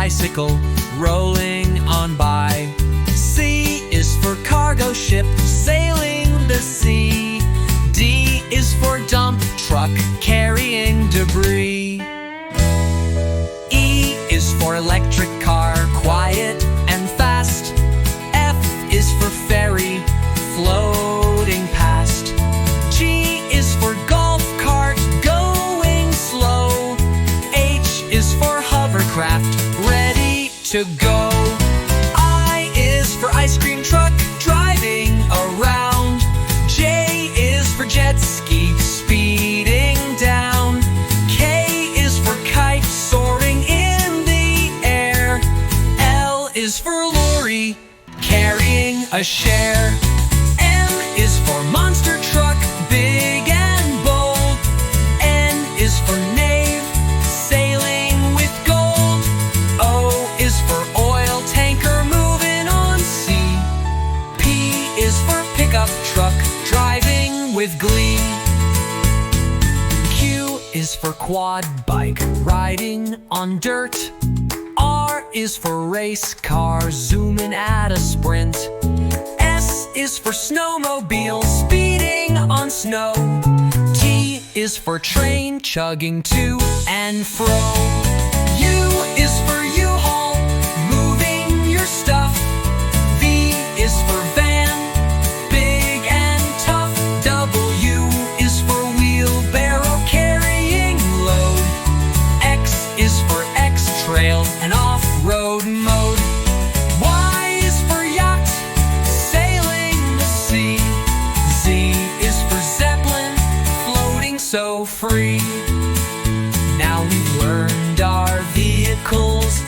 bicycle rolling on by. C is for cargo ship sailing the sea. D is for dump truck carrying debris. E is for electric car, quiet and fast. F is for ferry, floating past. G is for golf cart, going slow. H is for hovercraft, ready to go. I is for ice cream truck, driving around. J is for jet ski, speeding down. K is for kite, soaring in the air. L is for lorry, carrying a share. M is for monster truck, big and bold. N is for knave, sailing with gold. O is for oil tanker, moving on sea. P is for pickup truck, driving with glee. Q is for quad bike, riding on dirt. R is for race car, zooming at a sprint. S is for snowmobile, speeding on snow. T is for train, chugging to and fro. U is for U-Haul, moving your stuff. V is for van, big and tough. W is for wheelbarrow, carrying load. X is for X-Trail, an off-road mode. Y is for yacht, sailing the sea. Z is for Zeppelin, floating so free. Now we've learned our vehicles'